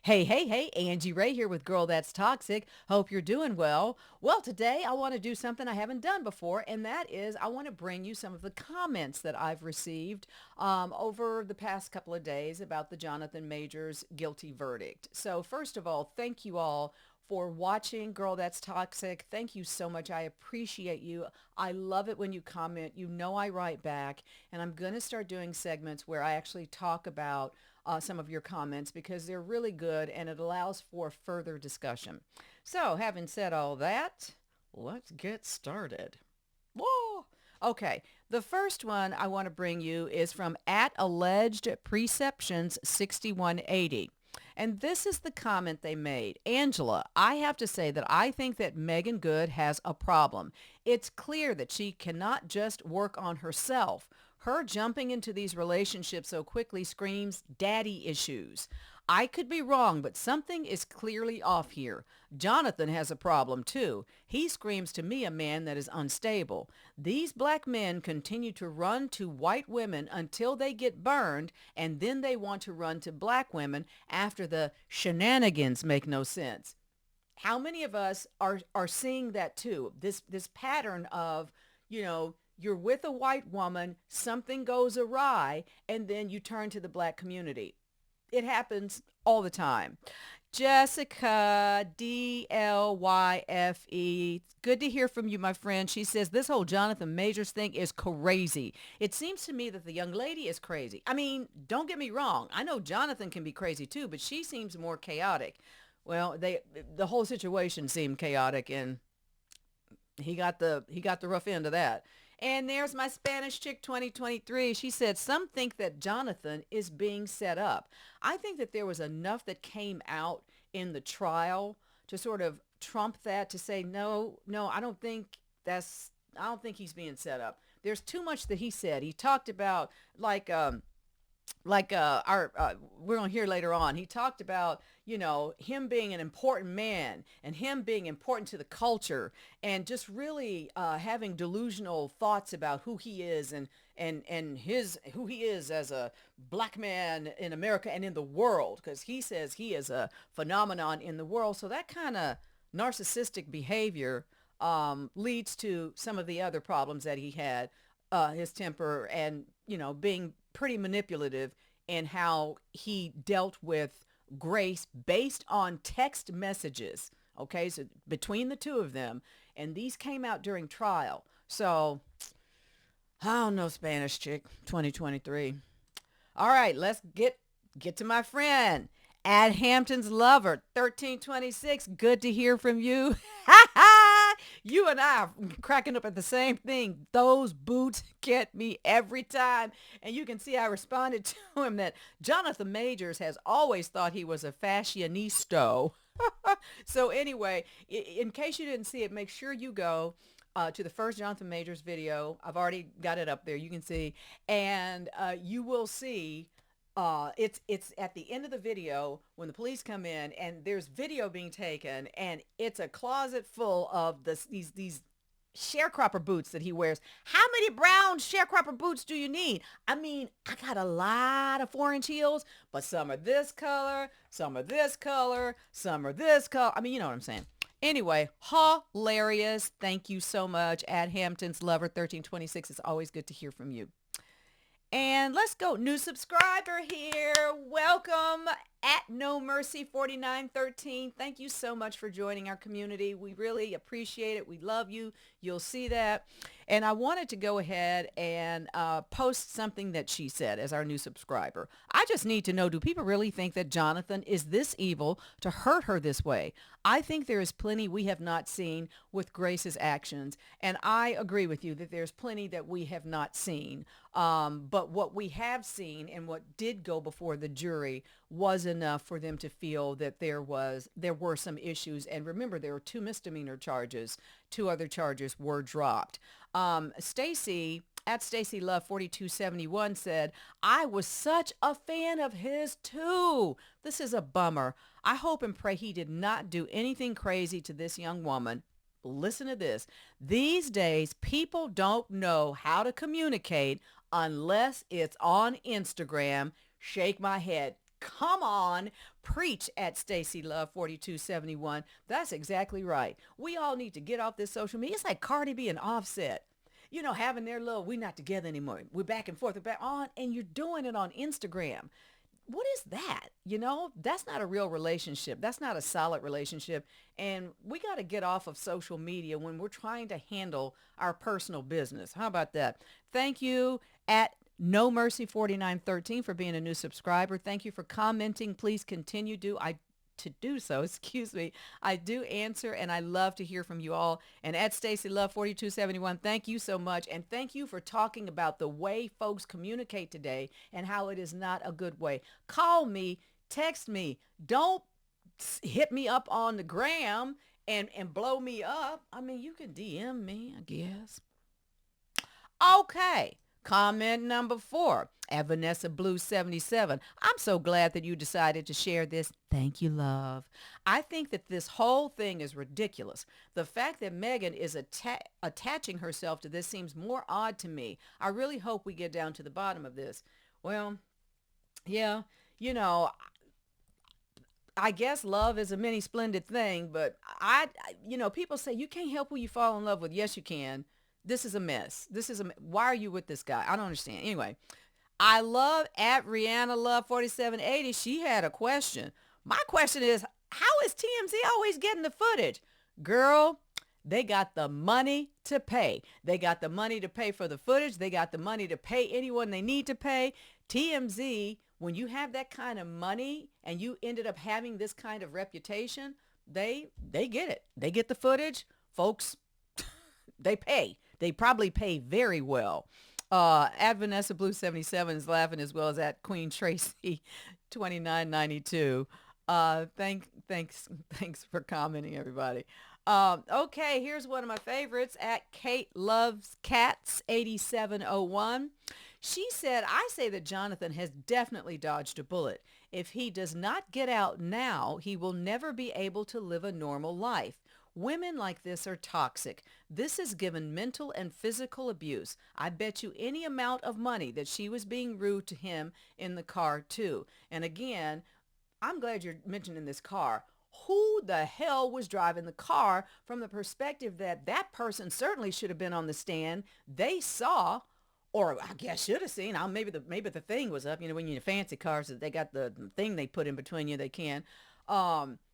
Hey, hey, hey, Angie Rae here with Girl That's Toxic. Hope you're doing well. Well, today I want to do something I haven't done before, and that is I want to bring you some of the comments that I've received over the past couple of days about the Jonathan Majors guilty verdict. So, first of all, thank you all for watching Girl That's Toxic. Thank you so much. I appreciate you. I love it when you comment. You know I write back, and I'm going to start doing segments where I actually talk about some of your comments because they're really good and it allows for further discussion. So, having said all that, let's get started. Whoa! Okay, the first one I want to bring you is from at alleged preceptions 6180. And this is the comment they made. Angela, I have to say that I think that Megan Good has a problem. It's clear that she cannot just work on herself. Her jumping into these relationships so quickly screams daddy issues. I could be wrong, but something is clearly off here. Jonathan has a problem too. He screams to me a man that is unstable. These black men continue to run to white women until they get burned, and then they want to run to black women after the shenanigans make no sense. How many of us are seeing that too? This pattern of, you're with a white woman, something goes awry, and then you turn to the black community. It happens all the time. Jessica, DLYFE. Good to hear from you, my friend. She says, this whole Jonathan Majors thing is crazy. It seems to me that the young lady is crazy. I mean, don't get me wrong. I know Jonathan can be crazy too, but she seems more chaotic. Well, the whole situation seemed chaotic, and he got the rough end of that. And there's my Spanish chick 2023. She said, some think that Jonathan is being set up. I think that there was enough that came out in the trial to sort of trump that, to say, no, no, I don't think he's being set up. There's too much that he said. He talked about our we're going to hear later on, he talked about, him being an important man and him being important to the culture, and just really having delusional thoughts about who he is, and his who he is as a black man in America and in the world, because he says he is a phenomenon in the world. So that kind of narcissistic behavior leads to some of the other problems that he had, his temper, and being pretty manipulative in how he dealt with Grace based on text messages. Okay, so between the two of them, and these came out during trial. So I don't know, Spanish chick 2023. All right, let's get to my friend at Hampton's lover 1326. Good to hear from you. You and I are cracking up at the same thing. Those boots get me every time. And you can see I responded to him that Jonathan Majors has always thought he was a fashionista. So anyway, in case you didn't see it, make sure you go to the first Jonathan Majors video. I've already got it up there. You can see, and you will see. It's at the end of the video when the police come in, and there's video being taken, and it's a closet full of these sharecropper boots that he wears. How many brown sharecropper boots do you need? I mean, I got a lot of 4-inch heels, but some are this color, some are this color, some are this color. I mean, you know what I'm saying. Anyway, hilarious. Thank you so much. At Hampton's Lover 1326. It's always good to hear from you. And let's go. New subscriber here. Welcome at No Mercy 4913. Thank you so much for joining our community. We really appreciate it. We love you. You'll see that. And I wanted to go ahead and post something that she said as our new subscriber. I just need to know, do people really think that Jonathan is this evil to hurt her this way? I think there is plenty we have not seen with Grace's actions. And I agree with you that there's plenty that we have not seen. But what we have seen and what did go before the jury was enough for them to feel that there were some issues. And remember, there were 2 misdemeanor charges. 2 other charges were dropped. Stacy at Stacy Love 4271 said, I was such a fan of his too. This is a bummer. I hope and pray he did not do anything crazy to this young woman. Listen to this. These days, people don't know how to communicate unless it's on Instagram. Shake my head. Come on, preach at Stacy Love 4271. That's exactly right. We all need to get off this social media. It's like Cardi B and Offset. Having their little, we're not together anymore. We're back and forth, we're back on, and you're doing it on Instagram. What is that? That's not a real relationship. That's not a solid relationship. And we got to get off of social media when we're trying to handle our personal business. How about that? Thank you at No Mercy 4913 for being a new subscriber. Thank you for commenting. Please continue to do so. Excuse me. I do answer, and I love to hear from you all. And at Stacy Love 4271, thank you so much. And thank you for talking about the way folks communicate today and how it is not a good way. Call me, text me. Don't hit me up on the gram and blow me up. I mean, you can DM me, I guess. Okay. Comment number 4, at Vanessa Blue 77. I'm so glad that you decided to share this. Thank you, love. I think that this whole thing is ridiculous. The fact that Megan is attaching herself to this seems more odd to me. I really hope we get down to the bottom of this. Well, yeah, I guess love is a many splendid thing, but people say you can't help who you fall in love with. Yes, you can. This is a mess. Why are you with this guy? I don't understand. Anyway, I love at Rihanna Love 4780. She had a question. My question is, how is TMZ always getting the footage? Girl, they got the money to pay. They got the money to pay for the footage. They got the money to pay anyone they need to pay. TMZ, when you have that kind of money and you ended up having this kind of reputation, they get it. They get the footage. Folks, they pay. They probably pay very well. At Vanessa Blue 77 is laughing, as well as at Queen Tracy 2992. Thanks for commenting, everybody. Okay, here's one of my favorites at Kate Loves Cats 8701. She said, I say that Jonathan has definitely dodged a bullet. If he does not get out now, he will never be able to live a normal life. Women like this are toxic. This has given mental and physical abuse. I bet you any amount of money that she was being rude to him in the car too. And again, I'm glad you're mentioning this car. Who the hell was driving the car, from the perspective that that person certainly should have been on the stand. They saw, or I guess should have seen. Maybe the thing was up. When you're in fancy cars, that they got the thing they put in between you, they can.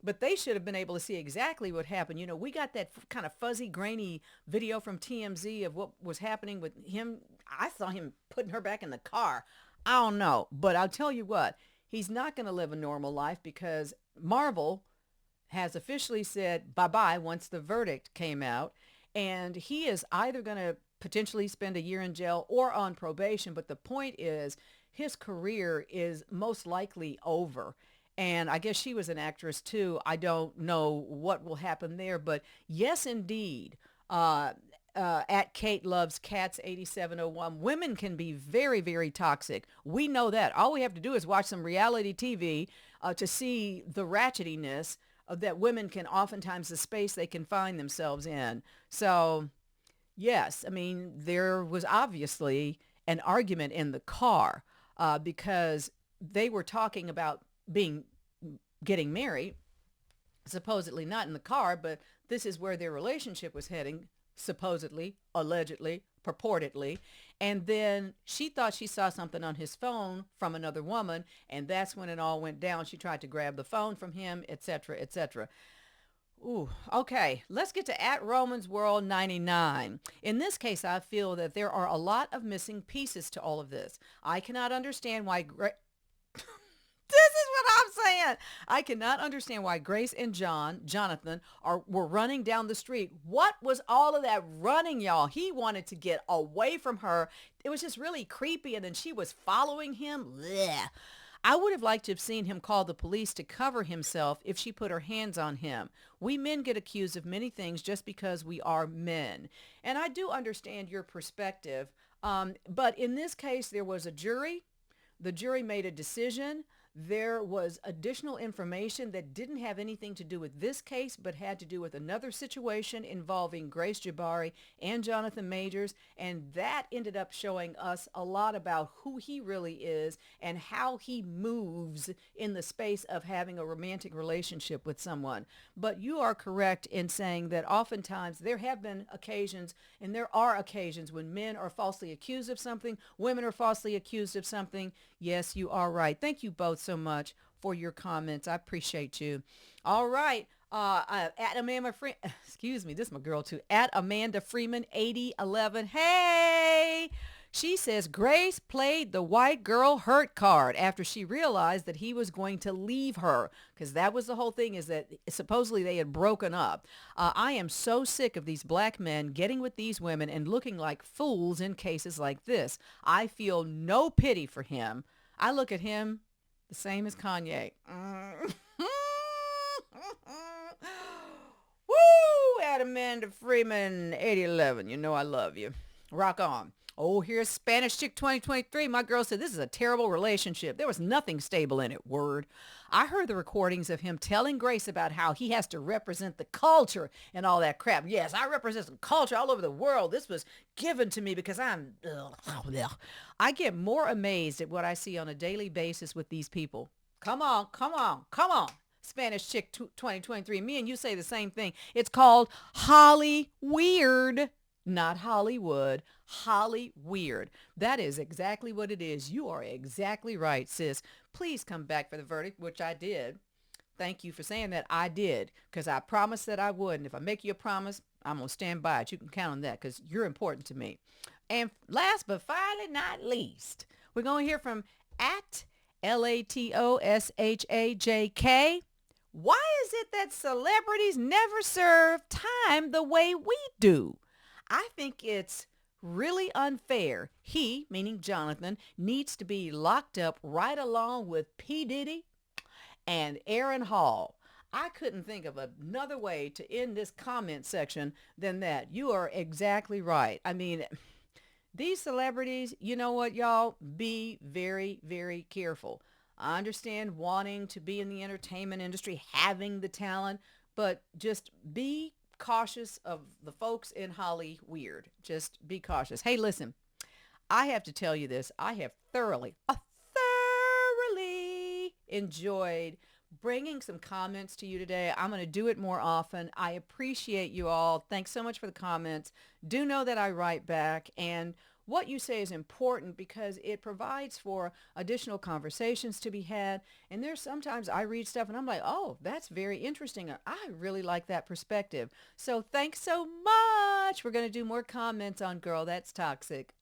But they should have been able to see exactly what happened. We got that kind of fuzzy, grainy video from TMZ of what was happening with him. I saw him putting her back in the car. I don't know, but I'll tell you what, he's not going to live a normal life, because Marvel has officially said bye-bye once the verdict came out. And he is either going to potentially spend a year in jail or on probation. But the point is, his career is most likely over. And I guess she was an actress too. I don't know what will happen there. But yes, indeed, at Kate Loves Cats 8701, women can be very, very toxic. We know that. All we have to do is watch some reality TV to see the ratchetiness that women can oftentimes, the space they can find themselves in. So yes, I mean, there was obviously an argument in the car because they were talking about getting married, supposedly not in the car, but this is where their relationship was heading, supposedly, allegedly, purportedly. And then she thought she saw something on his phone from another woman, and that's when it all went down. She tried to grab the phone from him, etc., etc. Ooh, okay. Let's get to at Romans World 99. In this case, I feel that there are a lot of missing pieces to all of this. I cannot understand why this is what I'm saying. I cannot understand why Grace and Jonathan were running down the street. What was all of that running, y'all? He wanted to get away from her. It was just really creepy. And then she was following him. Blech. I would have liked to have seen him call the police to cover himself if she put her hands on him. We men get accused of many things just because we are men. And I do understand your perspective. But in this case, there was a jury. The jury made a decision. there was additional information that didn't have anything to do with this case, but had to do with another situation involving Grace Jabbari and Jonathan Majors. And that ended up showing us a lot about who he really is and how he moves in the space of having a romantic relationship with someone. But you are correct in saying that oftentimes there have been occasions, and there are occasions when men are falsely accused of something, women are falsely accused of something. Yes, you are right. Thank you both so much for your comments. I appreciate you. All right. At Amanda excuse me, this is my girl too. At Amanda Freeman 8011. Hey, she says Grace played the white girl hurt card after she realized that he was going to leave her, because that was the whole thing, is that supposedly they had broken up. I am so sick of these black men getting with these women and looking like fools in cases like this. I feel no pity for him. I look at him the same as Kanye. Woo! At Amanda Freeman 8011. You know I love you. Rock on. Oh, here's Spanish Chick 2023. My girl said this is a terrible relationship. There was nothing stable in it. Word. I heard the recordings of him telling Grace about how he has to represent the culture and all that crap. Yes, I represent some culture all over the world. This was given to me because I get more amazed at what I see on a daily basis with these people. Come on, come on, come on. Spanish Chick 2023. Me and you say the same thing. It's called Holly Weird. Not Hollywood, Holly Weird. That is exactly what it is. You are exactly right, sis. Please come back for the verdict, which I did. Thank you for saying that. I did, because I promised that I would. And if I make you a promise, I'm going to stand by it. You can count on that, because you're important to me. And last but finally not least, we're going to hear from at LATOSHAJK. Why is it that celebrities never serve time the way we do? I think it's really unfair. He, meaning Jonathan, needs to be locked up right along with P. Diddy and Aaron Hall. I couldn't think of another way to end this comment section than that. You are exactly right. I mean, these celebrities, you know what, y'all? Be very, very careful. I understand wanting to be in the entertainment industry, having the talent, but just be cautious of the folks in Holly Weird. Just be cautious. Hey, listen, I have to tell you this. I have thoroughly enjoyed bringing some comments to you today. I'm going to do it more often. I appreciate you all. Thanks so much for the comments. Do know that I write back, and what you say is important because it provides for additional conversations to be had. And there's sometimes I read stuff and I'm like, oh, that's very interesting. I really like that perspective. So thanks so much. We're going to do more comments on Girl That's Toxic.